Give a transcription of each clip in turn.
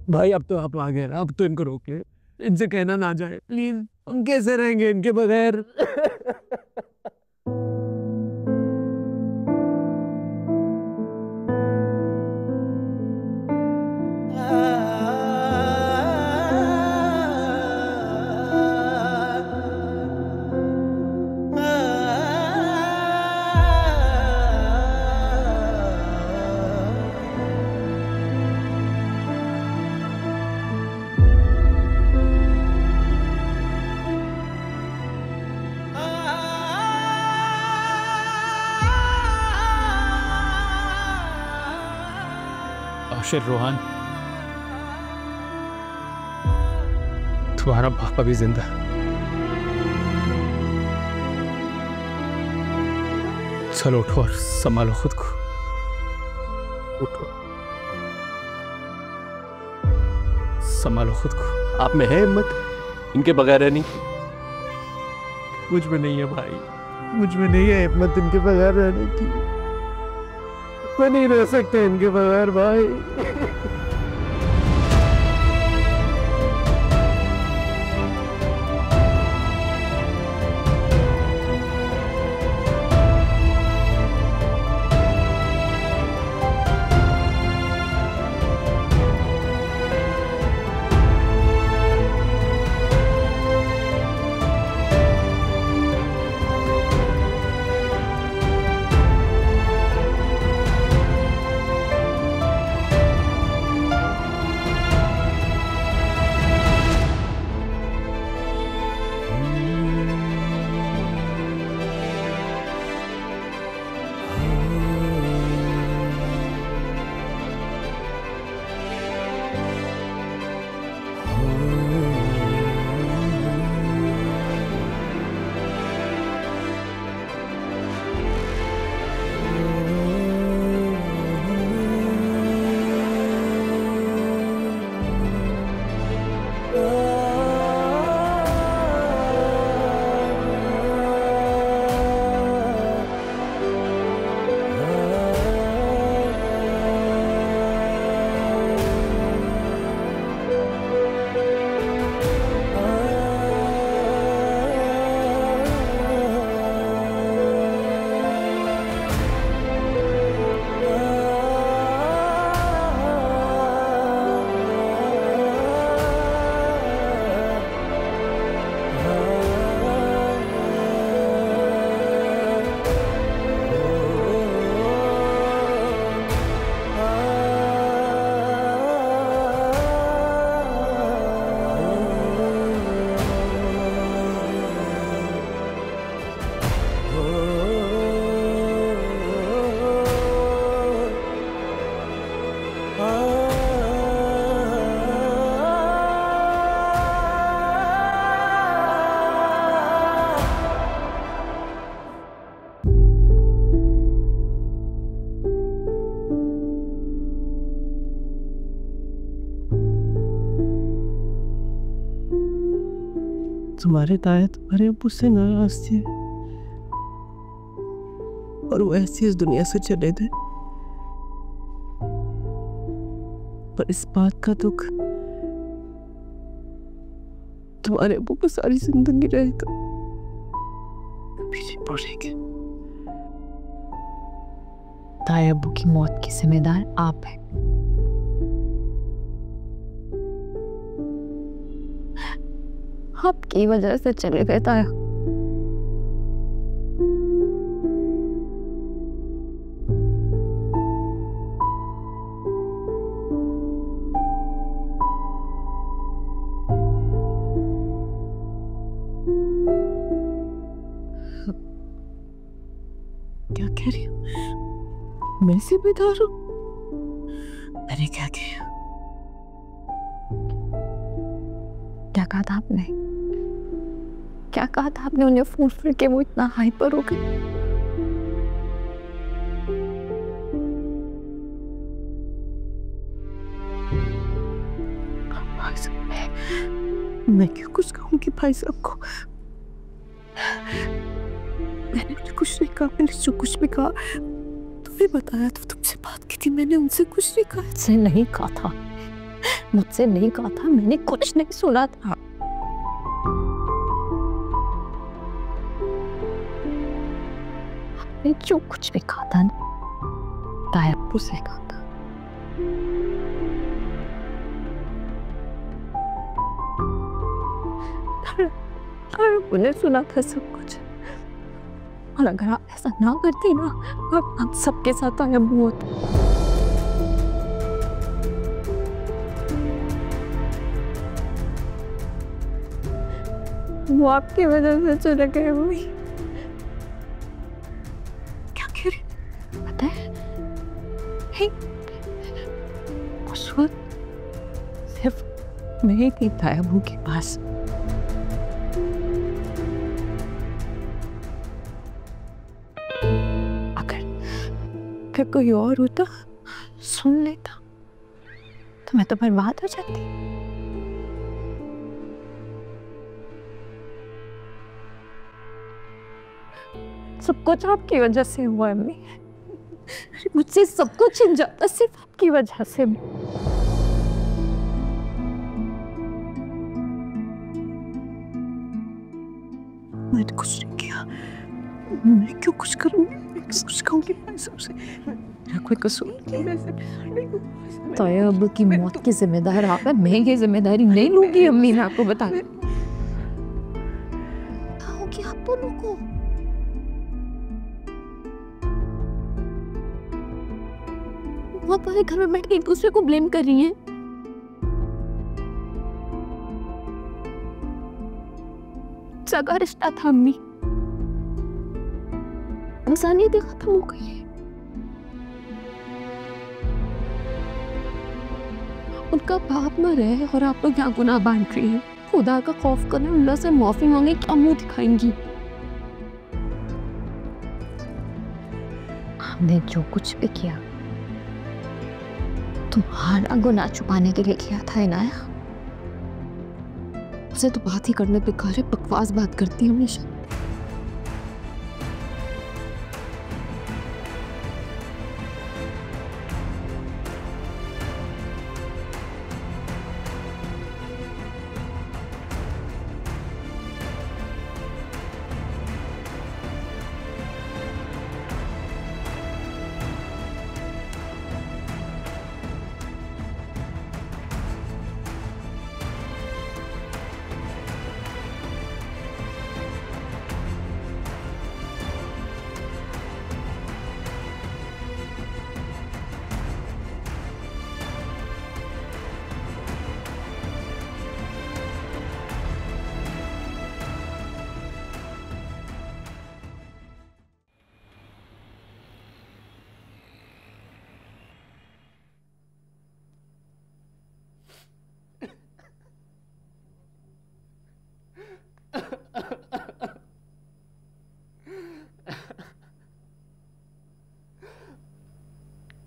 भाई अब तो आप आ गए ना, अब तो इनको रोक ले, इनसे कहना ना जाए प्लीज, हम कैसे रहेंगे इनके बगैर। आशिर रोहान, तुम्हारा बाप अभी जिंदा है। चलो उठो और संभालो खुद को। उठो, संभालो खुद को। आप में है हिम्मत इनके बगैर रहने की? मुझ में नहीं है भाई, मुझ में नहीं है हिम्मत इनके बगैर रहने की। मैं नहीं रह सकता इनके बगैर भाई। तुम्हारे ताया तुम्हारे अब्बू से नाराज थे और वो ऐसी इस दुनिया से चले थे, पर इस बात का दुख तुम्हारे अब्बू को सारी जिंदगी रहेगा, कभी नहीं भूलेंगे। ताया अब्बू की मौत की जिम्मेदार आप हैं। आपकी वजह से चले गए ताया। क्या कह रही हो? मैं जिम्मेदार हूं? मैंने क्या किया? क्या कहा था आपने? क्या कहा था आपने उन्हें फोन करके? वो इतना हाइपर हो गई। मैं क्यों कुछ कहूंगी भाई साहब को? मैंने उन्हें कुछ नहीं कहा, मैंने जो कुछ भी कहा तुम्हें बताया, तो तुमसे बात की थी मैंने, उनसे कुछ नहीं कहा। से नहीं कहा था, मुझसे नहीं कहा था, मैंने कुछ नहीं सुना था। आपने जो कुछ भी कहा था ना, ताया से कहा था। उन्हें सुना था सब कुछ, और अगर आप ऐसा ना करती ना, आप सबके साथ आया बहुत। वो आपकी वजह से चले गए। मम्मी क्या कह रही पता है? उस वक्त सिर्फ मैं ही थी तायाबू के पास। अगर कोई और होता, सुन लेता, तो मैं तो बर्बाद हो जाती। सब कुछ आपकी वजह से हुआ है अम्मी। मुझसे सब कुछ छिन जाता सिर्फ आपकी वजह से। मैंने कुछ नहीं किया, मैं क्यों कुछ करूंगी? कुछ कहूंगी सबसे, मेरा कोई कसूर नहीं। तायब की मौत की जिम्मेदार आप है, मैं ये जिम्मेदारी नहीं लूंगी अम्मी। मैं आपको बता कि आप दोनों को बहुत सारे घर में बैठ के एक दूसरे को ब्लेम कर रही हैं। सगा रिश्ता था अम्मी, इंसानियत खत्म हो गई है। उनका बाप न रहे और आप लोग क्या गुनाह बांट रही हैं। खुदा का खौफ करने, अल्लाह से माफी मांगे, क्या मुंह दिखाएंगी? हमने जो कुछ भी किया तुम्हारा गुनाह छुपाने के लिए किया था इनाया। उसे तो बात ही करने पे बेकार है, बकवास बात करती है हमेशा।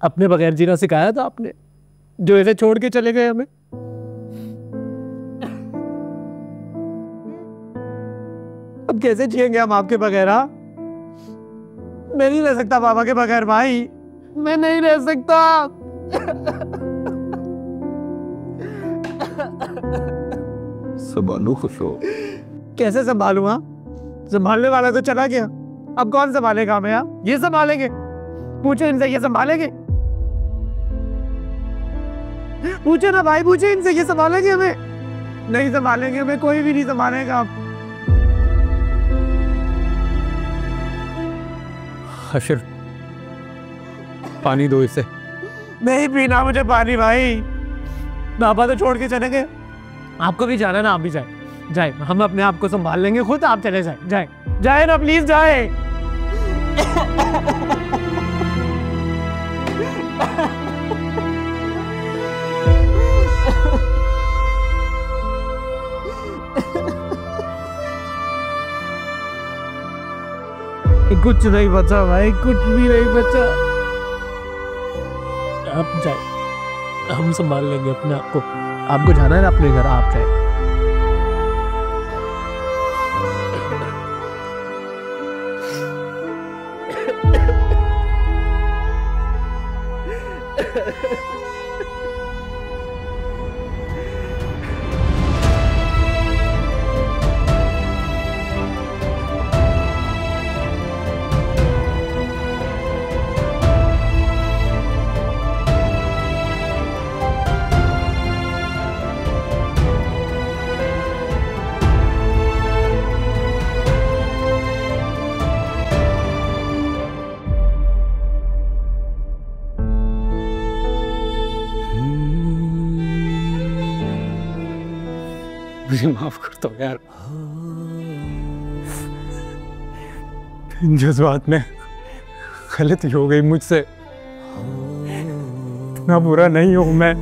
अपने बगैर जीना सिखाया था आपने, जो ऐसे छोड़ के चले गए हमें। अब कैसे जिएंगे हम आपके बगैर? हाँ, मैं नहीं रह सकता बाबा के बगैर भाई, मैं नहीं रह सकता। संभालो खुश हो। कैसे संभालूं? हाँ, संभालने वाला तो चला गया, अब कौन संभालेगा हमें? हाँ, ये संभालेंगे? पूछो इनसे, ये संभालेंगे? पूछो ना भाई, पूछो इनसे, ये संभालेंगे हमें? नहीं संभालेंगे हमें, कोई भी नहीं संभालेगा। हशर, पानी दो इसे। नहीं पीना मुझे पानी भाई, बाबा तो छोड़ के चले गए। आपको भी जाना ना, आप भी जाए। जाए, हम अपने आप को संभाल लेंगे खुद, आप चले जाए। जाए जाए ना प्लीज, जाए। कुछ नहीं बचा भाई, कुछ भी नहीं बचा। आप जाए, हम संभाल लेंगे अपने आप को। आपको जाना है ना अपने घर, आप जाए। मुझे माफ कर दो यार, इन जज्बात में गलती हो गई मुझसे। इतना बुरा नहीं हूं मैं।